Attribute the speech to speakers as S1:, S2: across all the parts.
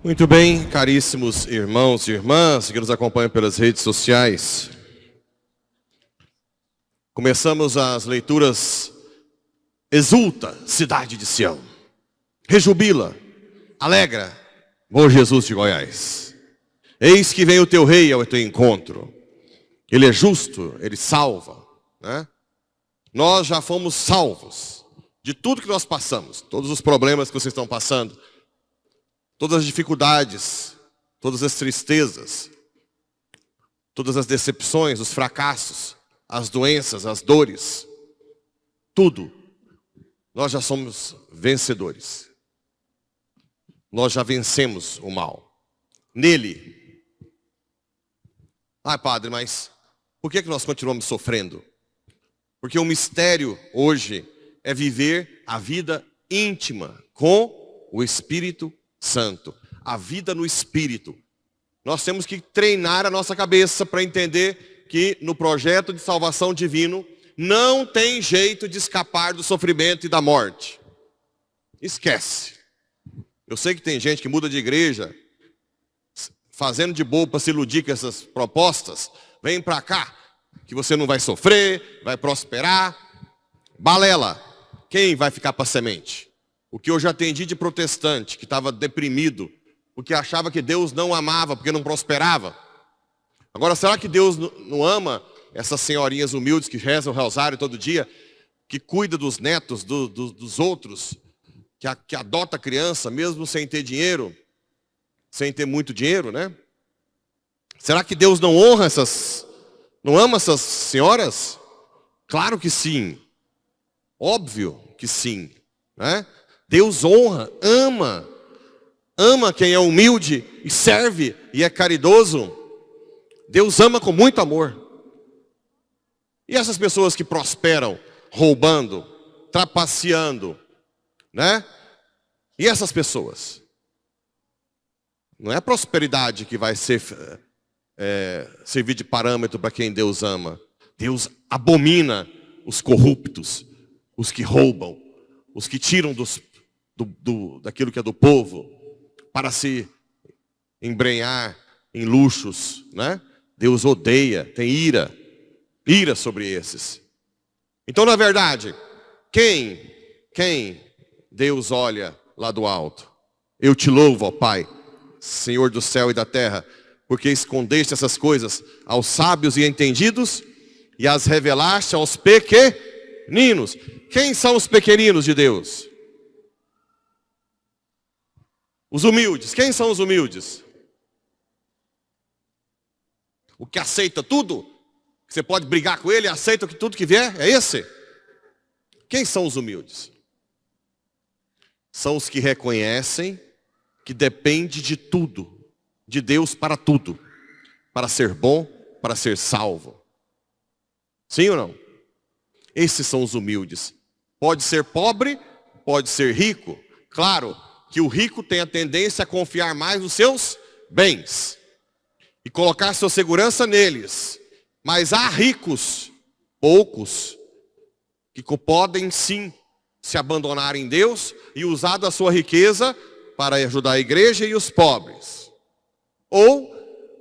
S1: Muito bem, caríssimos irmãos e irmãs que nos acompanham pelas redes sociais. Começamos as leituras. Exulta, cidade de Sião. Rejubila, alegra, Bom Jesus de Goiás. Eis que vem o teu rei ao teu encontro. Ele é justo, ele salva, né? Nós já fomos salvos de tudo que nós passamos, todos os problemas que vocês estão passando, todas as dificuldades, todas as tristezas, todas as decepções, os fracassos, as doenças, as dores, tudo. Nós já somos vencedores. Nós já vencemos o mal. Nele. Padre, mas por que nós continuamos sofrendo? Porque o mistério hoje é viver a vida íntima com o Espírito Santo. A vida no Espírito. Nós temos que treinar a nossa cabeça para entender que no projeto de salvação divino não tem jeito de escapar do sofrimento e da morte. Esquece. Eu sei que tem gente que muda de igreja, fazendo de bobo para se iludir com essas propostas. Vem para cá, que você não vai sofrer, vai prosperar. Balela. Quem vai ficar para semente? O que eu já atendi de protestante, que estava deprimido, porque achava que Deus não amava, porque não prosperava. Agora, será que Deus não ama essas senhorinhas humildes que rezam o rosário todo dia, que cuida dos netos dos outros, que adota a criança mesmo sem ter dinheiro, sem ter muito dinheiro, né? Será que Deus não honra não ama essas senhoras? Claro que sim. Óbvio que sim, né? Deus honra, ama quem é humilde e serve e é caridoso. Deus ama com muito amor. E essas pessoas que prosperam roubando, trapaceando, né? E essas pessoas? Não é a prosperidade que vai servir de parâmetro para quem Deus ama. Deus abomina os corruptos, os que roubam, os que tiram daquilo que é do povo para se embrenhar em luxos, né? Deus odeia, tem ira sobre esses. Então, na verdade, quem Deus olha lá do alto? Eu te louvo, ó Pai, Senhor do céu e da terra, porque escondeste essas coisas aos sábios e entendidos e as revelaste aos pequeninos. Quem são os pequeninos de Deus? Os humildes. Quem são os humildes? O que aceita tudo? Você pode brigar com ele e aceita tudo que vier? É esse? Quem são os humildes? São os que reconhecem que depende de tudo, de Deus para tudo, para ser bom, para ser salvo. Sim ou não? Esses são os humildes. Pode ser pobre, pode ser rico. Claro que o rico tem a tendência a confiar mais nos seus bens e colocar sua segurança neles. Mas há ricos, poucos, que podem sim se abandonar em Deus e usar da sua riqueza para ajudar a igreja e os pobres. Ou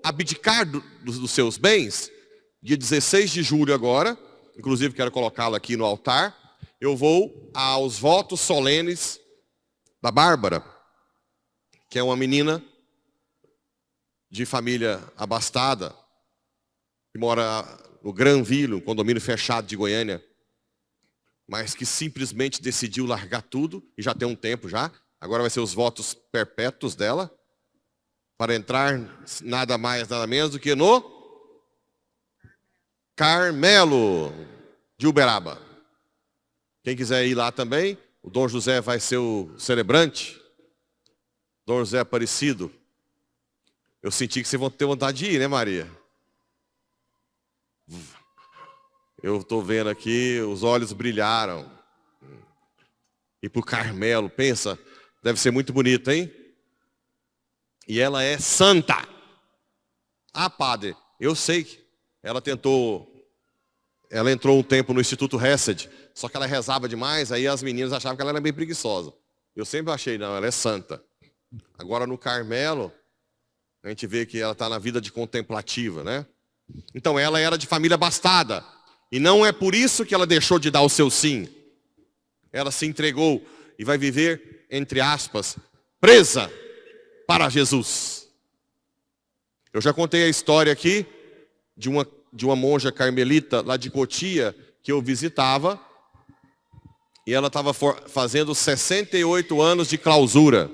S1: abdicar dos seus bens. Dia 16 de julho agora, inclusive quero colocá-lo aqui no altar, eu vou aos votos solenes da Bárbara, que é uma menina de família abastada, que mora no Granville, um condomínio fechado de Goiânia, mas que simplesmente decidiu largar tudo, e já tem um tempo já, agora vai ser os votos perpétuos dela, para entrar nada mais, nada menos do que no Carmelo de Uberaba. Quem quiser ir lá também, o Dom José vai ser o celebrante, Dom José Aparecido. Eu senti que vocês vão ter vontade de ir, né, Maria? Eu estou vendo aqui, os olhos brilharam. E para o Carmelo, pensa, deve ser muito bonito, hein? E ela é santa. Padre, eu sei que ela entrou um tempo no Instituto Hesed, só que ela rezava demais, aí as meninas achavam que ela era bem preguiçosa. Eu sempre achei, não, ela é santa. Agora no Carmelo, a gente vê que ela está na vida de contemplativa, né? Então ela era de família abastada. E não é por isso que ela deixou de dar o seu sim. Ela se entregou e vai viver, entre aspas, presa para Jesus. Eu já contei a história aqui de uma monja carmelita lá de Cotia, que eu visitava. E ela estava fazendo 68 anos de clausura,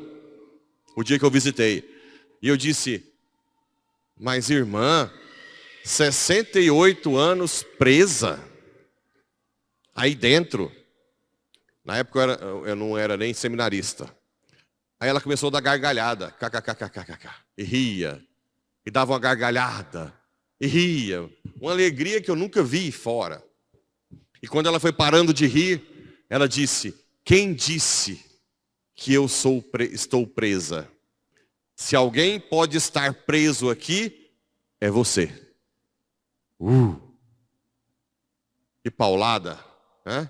S1: o dia que eu visitei. E eu disse, mas irmã, 68 anos presa, aí dentro. Na época eu não era nem seminarista. Aí ela começou a dar gargalhada, kkkkkk, e ria, e dava uma gargalhada, e ria. Uma alegria que eu nunca vi fora. E quando ela foi parando de rir, ela disse, quem disse que eu estou presa? Se alguém pode estar preso aqui, é você. Que paulada, né?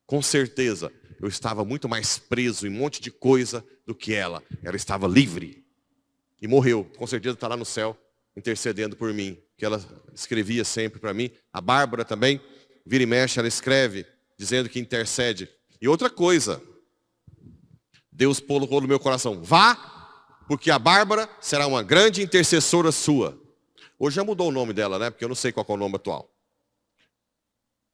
S1: Com certeza, eu estava muito mais preso em um monte de coisa do que ela. Ela estava livre. E morreu. Com certeza está lá no céu, intercedendo por mim. Que ela escrevia sempre para mim. A Bárbara também, vira e mexe, ela escreve, dizendo que intercede. E outra coisa, Deus colocou no meu coração, vá, porque a Bárbara será uma grande intercessora sua. Hoje já mudou o nome dela, né? Porque eu não sei qual é o nome atual.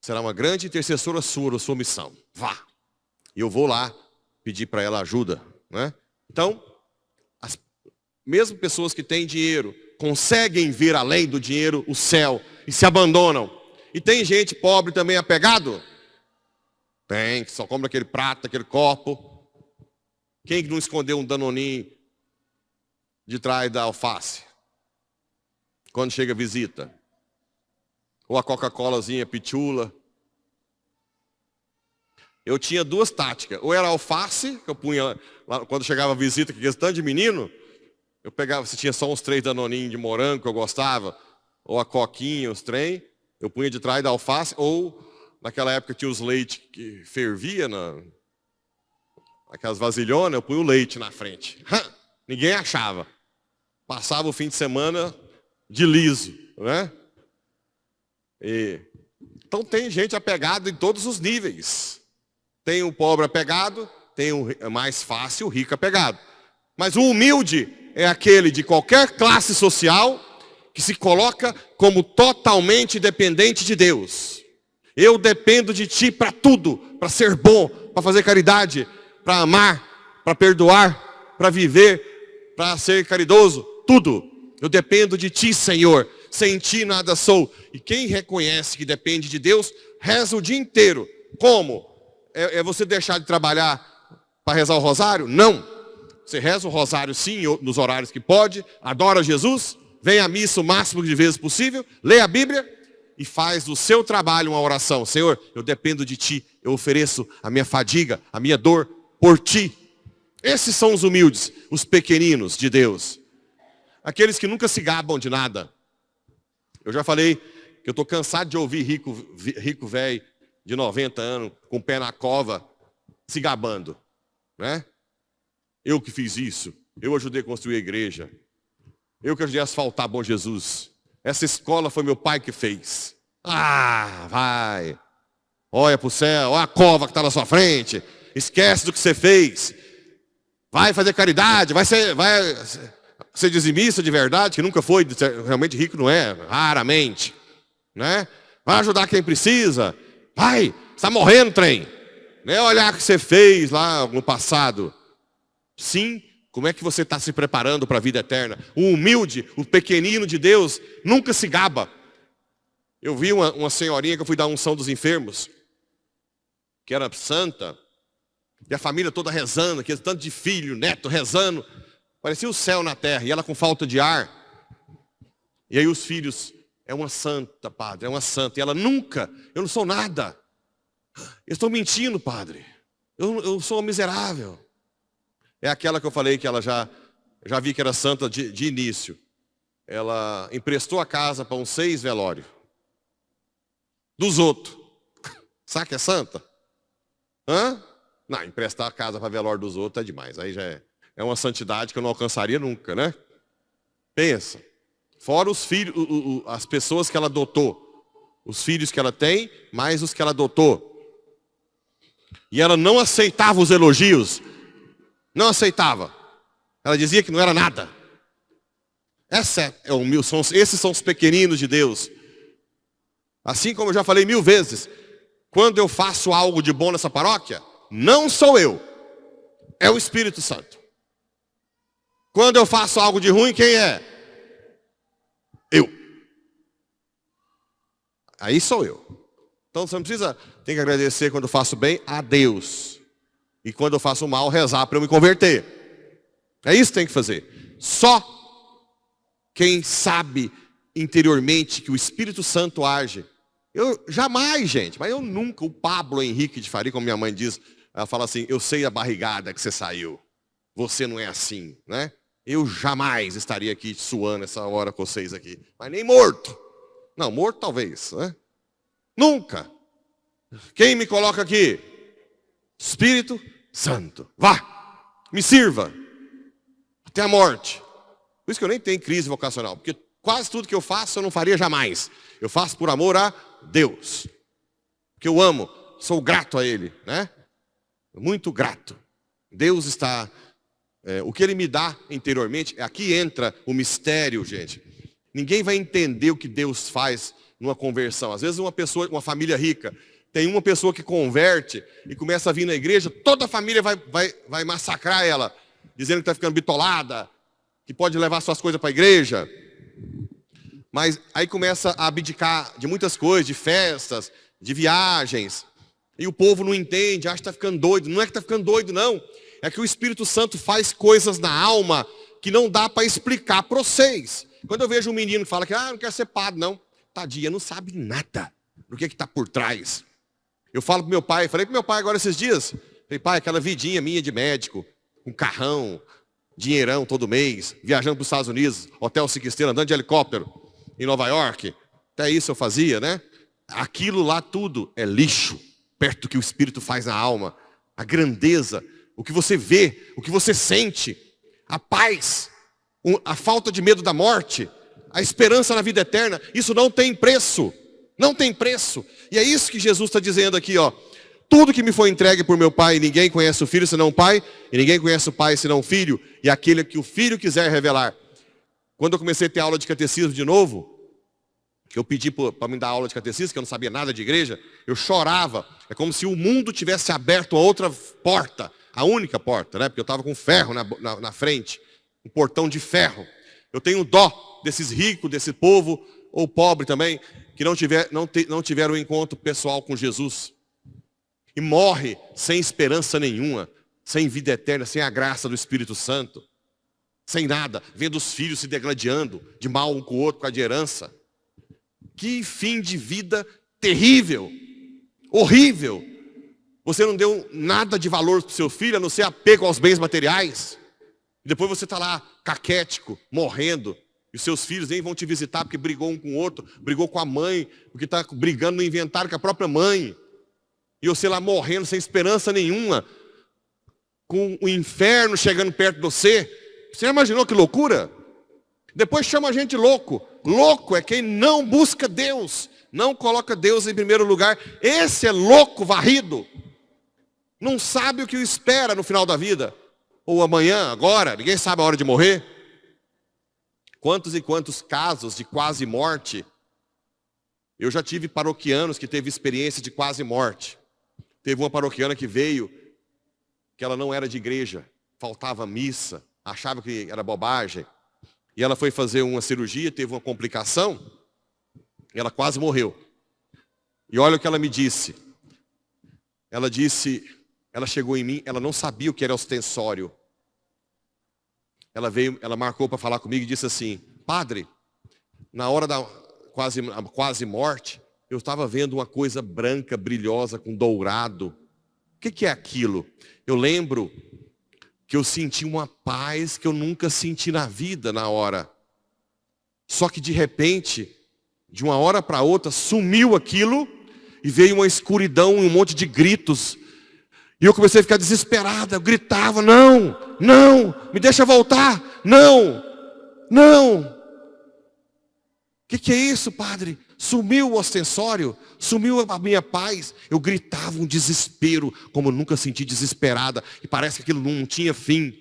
S1: Será uma grande intercessora sua, da sua missão. Vá. E eu vou lá pedir para ela ajuda, né? Então, mesmo pessoas que têm dinheiro, conseguem ver além do dinheiro o céu e se abandonam. E tem gente pobre também apegado? Tem, que só come aquele prato, aquele copo. Quem que não escondeu um danoninho de trás da alface? Quando chega a visita. Ou a Coca-Colazinha pitula. Eu tinha duas táticas. Ou era alface, que eu punha lá, quando chegava a visita, que aquele tanto de menino, eu pegava, se tinha só uns 3 danoninhos de morango que eu gostava, ou a coquinha, os trem, eu punha de trás da alface, ou naquela época tinha os leites que fervia, aquelas vasilhonas, eu punha o leite na frente. Ninguém achava. Passava o fim de semana de liso, né? Então tem gente apegada em todos os níveis. Tem o pobre apegado, tem o mais fácil, o rico apegado. Mas o humilde é aquele de qualquer classe social que se coloca como totalmente dependente de Deus. Eu dependo de ti para tudo, para ser bom, para fazer caridade, para amar, para perdoar, para viver, para ser caridoso, tudo. Eu dependo de ti, Senhor. Sem ti nada sou. E quem reconhece que depende de Deus, reza o dia inteiro. Como? É você deixar de trabalhar para rezar o rosário? Não. Você reza o rosário sim, nos horários que pode, adora Jesus, vem à missa o máximo de vezes possível, lê a Bíblia e faz do seu trabalho uma oração. Senhor, eu dependo de ti, eu ofereço a minha fadiga, a minha dor por ti. Esses são os humildes, os pequeninos de Deus. Aqueles que nunca se gabam de nada. Eu já falei que eu estou cansado de ouvir rico velho de 90 anos, com o pé na cova, se gabando, né? Eu que fiz isso, eu ajudei a construir a igreja, eu que ajudei a asfaltar Bom Jesus, essa escola foi meu pai que fez. Ah, vai, olha para o céu, olha a cova que está na sua frente, esquece do que você fez, vai fazer caridade, vai ser dizimista de verdade, que nunca foi, realmente rico não é, raramente, né? Vai ajudar quem precisa, vai, você está morrendo, trem, não é olhar o que você fez lá no passado. Sim, como é que você está se preparando para a vida eterna? O humilde, o pequenino de Deus, nunca se gaba. Eu vi uma senhorinha que eu fui dar unção dos enfermos, que era santa, e a família toda rezando, aquele tanto de filho, neto, rezando. Parecia o céu na terra, e ela com falta de ar. E aí os filhos, é uma santa, padre, é uma santa. E ela nunca, eu não sou nada. Eu estou mentindo, padre. Eu sou um miserável. É aquela que eu falei que ela já vi que era santa de início. Ela emprestou a casa para uns 6 velórios. Dos outros. Sabe que é santa? Hã? Não, emprestar a casa para velório dos outros é demais. Aí já é é uma santidade que eu não alcançaria nunca, né? Pensa. Fora os filhos, as pessoas que ela adotou. Os filhos que ela tem, mais os que ela adotou. E ela não aceitava os elogios. Não aceitava. Ela dizia que não era nada. Esses são os pequeninos de Deus. Assim como eu já falei 1000 vezes, quando eu faço algo de bom nessa paróquia, não sou eu, é o Espírito Santo. Quando eu faço algo de ruim, quem é? Eu. Aí sou eu. Então você não precisa, tem que agradecer quando eu faço bem a Deus. E quando eu faço mal, rezar para eu me converter. É isso que tem que fazer. Só quem sabe interiormente que o Espírito Santo age. Eu jamais, gente, mas eu nunca, o Pablo Henrique de Faria, como minha mãe diz, ela fala assim, eu sei a barrigada que você saiu. Você não é assim, né? Eu jamais estaria aqui suando essa hora com vocês aqui. Mas nem morto. Não, morto talvez, né? Nunca. Quem me coloca aqui? Espírito Santo. Vá, me sirva. Até a morte. Por isso que eu nem tenho crise vocacional. Porque quase tudo que eu faço eu não faria jamais. Eu faço por amor a Deus. Porque eu amo, sou grato a Ele, né? Muito grato. Deus está... o que Ele me dá interiormente, aqui entra o mistério, gente. Ninguém vai entender o que Deus faz numa conversão. Às vezes uma família rica, tem uma pessoa que converte e começa a vir na igreja, toda a família vai massacrar ela, dizendo que está ficando bitolada, que pode levar suas coisas para a igreja. Mas aí começa a abdicar de muitas coisas, de festas, de viagens. E o povo não entende, acha que está ficando doido. Não é que está ficando doido, não. É que o Espírito Santo faz coisas na alma que não dá para explicar para vocês. Quando eu vejo um menino que fala que não quer ser padre, não. Tadinha, não sabe nada do que está por trás. Eu falo para meu pai, falei para meu pai agora esses dias. Falei, pai, aquela vidinha minha de médico, um carrão, dinheirão todo mês, viajando para os Estados Unidos, hotel 5 estrelas, andando de helicóptero em Nova York. Até isso eu fazia, né? Aquilo lá tudo é lixo, perto do que o Espírito faz na alma. A grandeza, o que você vê, o que você sente, a paz, a falta de medo da morte, a esperança na vida eterna, isso não tem preço. Não tem preço. E é isso que Jesus está dizendo aqui, ó. Tudo que me foi entregue por meu Pai, ninguém conhece o Filho senão o Pai, e ninguém conhece o Pai senão o Filho, e aquele que o Filho quiser revelar. Quando eu comecei a ter aula de catecismo de novo, que eu pedi para me dar aula de catecismo, que eu não sabia nada de igreja, eu chorava. É como se o mundo tivesse aberto a outra porta, a única porta, né? Porque eu estava com ferro na frente, um portão de ferro. Eu tenho dó desses ricos, desse povo, ou pobre também, que não tiveram um encontro pessoal com Jesus. E morre sem esperança nenhuma, sem vida eterna, sem a graça do Espírito Santo. Sem nada, vendo os filhos se degladiando de mal um com o outro, com a de herança. Que fim de vida terrível, horrível. Você não deu nada de valor para o seu filho, a não ser apego aos bens materiais. E depois você está lá, caquético, morrendo. E os seus filhos nem vão te visitar porque brigou um com o outro, brigou com a mãe, porque está brigando no inventário com a própria mãe. E você lá morrendo sem esperança nenhuma, com o inferno chegando perto de você. Você já imaginou que loucura? Depois chama a gente louco. Louco é quem não busca Deus, não coloca Deus em primeiro lugar. Esse é louco varrido. Não sabe o que o espera no final da vida. Ou amanhã, agora, ninguém sabe a hora de morrer. Quantos e quantos casos de quase morte. Eu já tive paroquianos que teve experiência de quase morte. Teve uma paroquiana que veio, que ela não era de igreja, faltava missa, achava que era bobagem. E ela foi fazer uma cirurgia, teve uma complicação, e ela quase morreu. E olha o que ela me disse. Ela chegou em mim, ela não sabia o que era ostensório. Ela marcou para falar comigo e disse assim, padre, na hora da quase morte, eu estava vendo uma coisa branca, brilhosa, com dourado. O que é aquilo? Eu lembro que eu senti uma paz que eu nunca senti na vida na hora. Só que de repente, de uma hora para outra, sumiu aquilo e veio uma escuridão e um monte de gritos. E eu comecei a ficar desesperada, eu gritava, não, me deixa voltar, não. O que é isso, padre? Sumiu o ostensório, sumiu a minha paz. Eu gritava um desespero, como eu nunca senti desesperada. E parece que aquilo não tinha fim.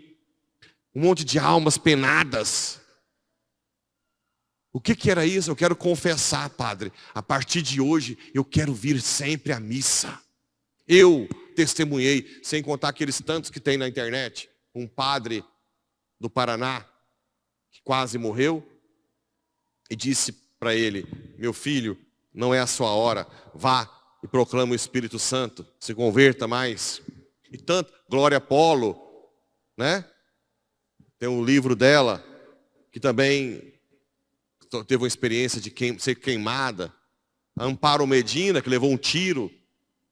S1: Um monte de almas penadas. O que era isso? Eu quero confessar, padre. A partir de hoje, eu quero vir sempre à missa. Eu testemunhei, sem contar aqueles tantos que tem na internet. Um padre do Paraná, que quase morreu, e disse para ele, meu filho, não é a sua hora, vá e proclama o Espírito Santo, se converta mais. E tanto, Glória Polo, né? Tem um livro dela, que também teve uma experiência de ser queimada. A Amparo Medina, que levou um tiro,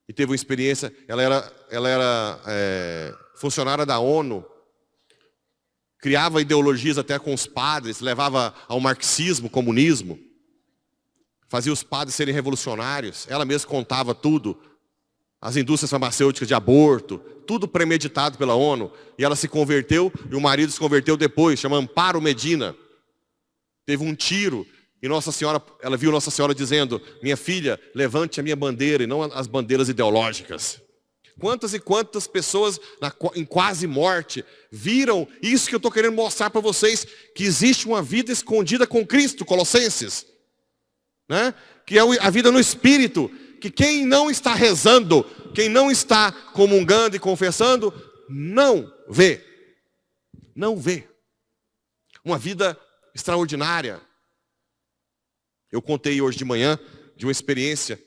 S1: e teve uma experiência, ela era funcionária da ONU, criava ideologias até com os padres, levava ao marxismo, comunismo, fazia os padres serem revolucionários, ela mesma contava tudo, as indústrias farmacêuticas de aborto, tudo premeditado pela ONU, e ela se converteu, e o marido se converteu depois, chama Amparo Medina, teve um tiro, e Nossa Senhora, ela viu Nossa Senhora dizendo, minha filha, levante a minha bandeira, e não as bandeiras ideológicas. Quantas e quantas pessoas em quase morte viram isso que eu estou querendo mostrar para vocês, que existe uma vida escondida com Cristo, Colossenses, né? Que é a vida no Espírito, que quem não está rezando, quem não está comungando e confessando, não vê. Não vê. Uma vida extraordinária. Eu contei hoje de manhã de uma experiência,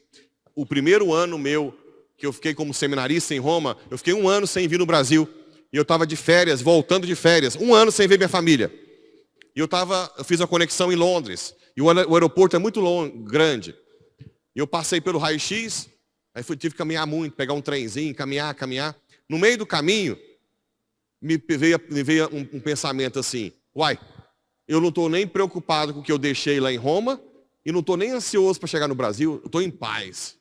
S1: o primeiro ano meu, que eu fiquei como seminarista em Roma, eu fiquei 1 ano sem vir no Brasil, e eu estava de férias, voltando de férias, 1 ano sem ver minha família. E eu fiz uma conexão em Londres, e o aeroporto é muito grande. E eu passei pelo raio-x, aí tive que caminhar muito, pegar um trenzinho, caminhar. No meio do caminho, me veio um pensamento assim, uai, eu não estou nem preocupado com o que eu deixei lá em Roma, e não estou nem ansioso para chegar no Brasil, eu estou em paz.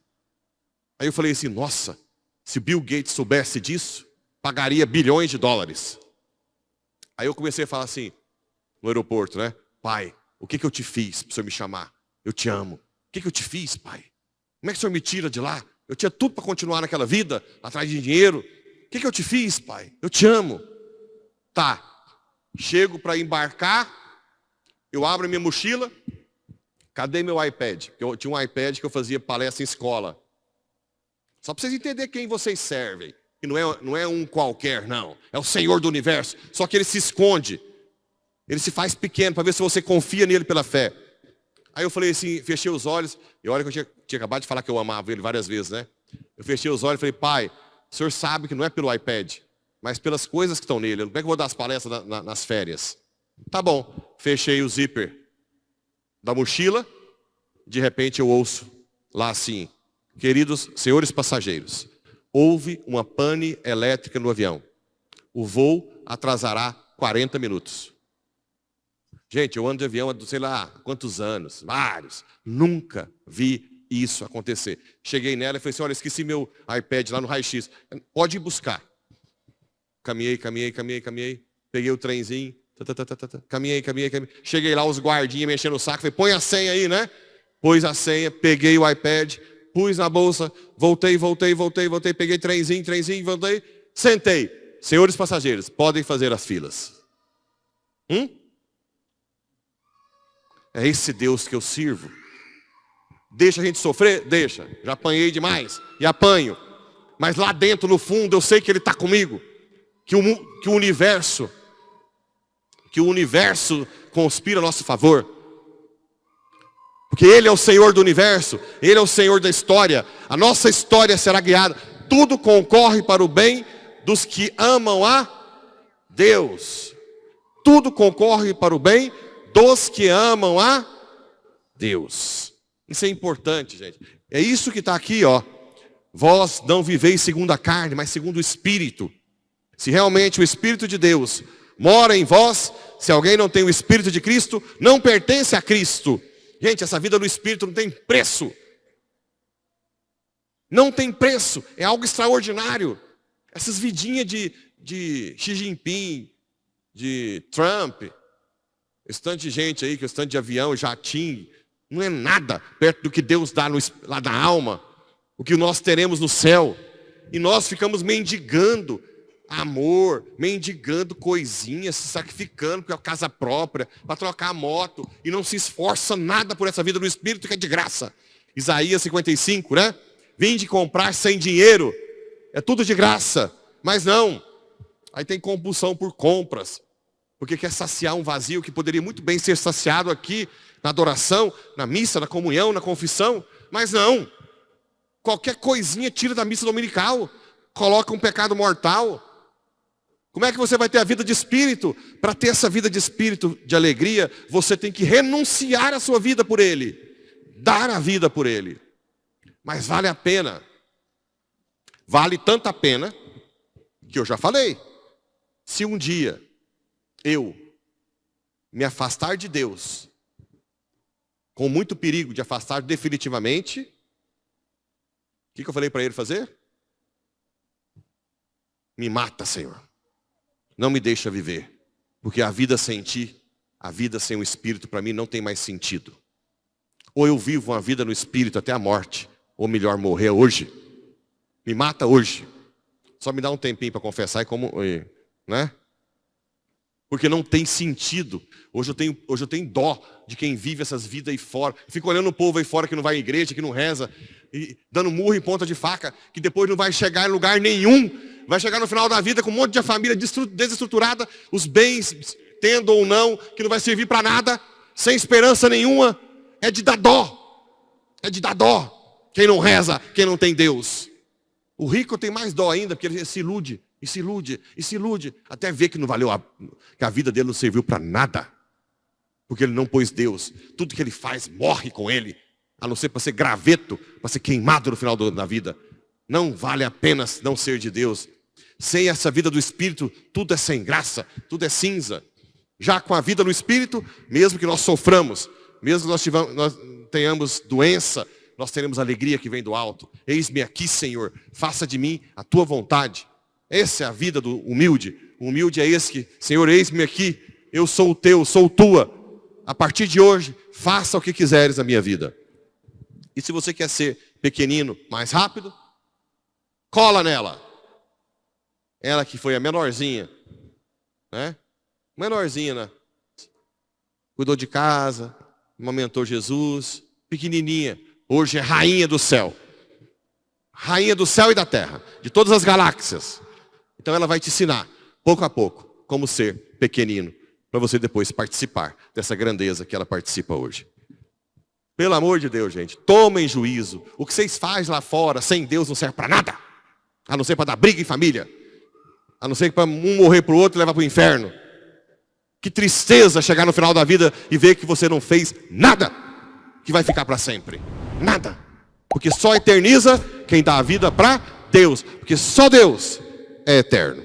S1: Aí eu falei assim, nossa, se Bill Gates soubesse disso, pagaria bilhões de dólares. Aí eu comecei a falar assim, no aeroporto, né? Pai, o que eu te fiz para o senhor me chamar? Eu te amo. O que eu te fiz, pai? Como é que o senhor me tira de lá? Eu tinha tudo para continuar naquela vida, atrás de dinheiro. O que eu te fiz, pai? Eu te amo. Tá, chego para embarcar, eu abro a minha mochila, cadê meu iPad? Eu tinha um iPad que eu fazia palestra em escola. Só para vocês entenderem quem vocês servem. E não é um qualquer, não. É o Senhor do Universo. Só que ele se esconde. Ele se faz pequeno para ver se você confia nele pela fé. Aí eu falei assim, fechei os olhos. E olha que eu tinha acabado de falar que eu amava ele várias vezes, né? Eu fechei os olhos e falei, pai, o senhor sabe que não é pelo iPad, mas pelas coisas que estão nele. Como é que eu vou dar as palestras nas férias? Tá bom. Fechei o zíper da mochila. De repente eu ouço lá assim, queridos senhores passageiros, houve uma pane elétrica no avião. O voo atrasará 40 minutos. Gente, eu ando de avião há sei lá quantos anos, vários. Nunca vi isso acontecer. Cheguei nela e falei assim, olha, esqueci meu iPad lá no raio-x. Pode ir buscar. Caminhei. Peguei o trenzinho. Caminhei. Cheguei lá, os guardinhas mexendo no saco. Falei, põe a senha aí, né? Pus a senha, peguei o iPad, pus na bolsa, voltei, peguei trenzinho, voltei, sentei. Senhores passageiros, podem fazer as filas. É esse Deus que eu sirvo. Deixa a gente sofrer? Deixa. Já apanhei demais. E apanho. Mas lá dentro, no fundo, eu sei que Ele está comigo. Que o universo conspira a nosso favor. Porque Ele é o Senhor do universo. Ele é o Senhor da história. A nossa história será guiada. Tudo concorre para o bem dos que amam a Deus. Tudo concorre para o bem dos que amam a Deus. Isso é importante, gente. É isso que está aqui, ó. Vós não viveis segundo a carne, mas segundo o Espírito. Se realmente o Espírito de Deus mora em vós, se alguém não tem o Espírito de Cristo, não pertence a Cristo. Gente, essa vida no Espírito não tem preço. Não tem preço. É algo extraordinário. Essas vidinhas de Xi Jinping, de Trump, esse tanto de gente aí, que esse tanto de avião, jatinho, não é nada perto do que Deus dá lá na alma, o que nós teremos no céu. E nós ficamos mendigando amor, mendigando coisinhas, se sacrificando por casa própria, para trocar a moto, e não se esforça nada por essa vida do Espírito, que é de graça. Isaías 55, né? Vinde comprar sem dinheiro, é tudo de graça, mas não. Aí tem compulsão por compras, porque quer saciar um vazio que poderia muito bem ser saciado aqui, na adoração, na missa, na comunhão, na confissão, mas não. Qualquer coisinha tira da missa dominical, coloca um pecado mortal. Como é que você vai ter a vida de espírito? Para ter essa vida de espírito, de alegria, você tem que renunciar a sua vida por Ele, dar a vida por Ele. Mas vale a pena. Vale tanto a pena, que eu já falei. Se um dia eu me afastar de Deus, com muito perigo de afastar definitivamente, o que eu falei para ele fazer? Me mata, Senhor. Não me deixa viver. Porque a vida sem ti, a vida sem o Espírito, para mim não tem mais sentido. Ou eu vivo uma vida no Espírito até a morte, ou melhor, morrer hoje. Me mata hoje. Só me dá um tempinho para confessar, né? Porque não tem sentido. Hoje eu tenho dó de quem vive essas vidas aí fora. Fico olhando o povo aí fora que não vai à igreja, que não reza, e dando murro em ponta de faca, que depois não vai chegar em lugar nenhum. Vai chegar no final da vida com um monte de família desestruturada, os bens, tendo ou não, que não vai servir para nada, sem esperança nenhuma. É de dar dó. É de dar dó. Quem não reza, quem não tem Deus. O rico tem mais dó ainda, porque ele se ilude. E se ilude, e se ilude, até ver que não valeu, que a vida dele não serviu para nada. Porque ele não pôs Deus. Tudo que ele faz morre com ele. A não ser para ser graveto, para ser queimado no final da vida. Não vale a pena não ser de Deus. Sem essa vida do Espírito, tudo é sem graça, tudo é cinza. Já com a vida no Espírito, mesmo que nós soframos, mesmo que nós tenhamos doença, nós teremos alegria que vem do alto. Eis-me aqui, Senhor, faça de mim a tua vontade. Essa é a vida do humilde. O humilde é esse que, Senhor, eis-me aqui, eu sou o teu, sou tua. A partir de hoje, faça o que quiseres na minha vida. E se você quer ser pequenino, mais rápido, cola nela. Ela que foi a menorzinha, né? Menorzinha, né? Cuidou de casa, amamentou Jesus, pequenininha. Hoje é rainha do céu. Rainha do céu e da terra, de todas as galáxias. Então ela vai te ensinar, pouco a pouco, como ser pequenino, para você depois participar dessa grandeza que ela participa hoje. Pelo amor de Deus, gente, tomem juízo. O que vocês fazem lá fora, sem Deus, não serve para nada. A não ser para dar briga em família. A não ser para um morrer para o outro e levar para o inferno. Que tristeza chegar no final da vida e ver que você não fez nada que vai ficar para sempre. Nada. Porque só eterniza quem dá a vida para Deus. Porque só Deus é eterno.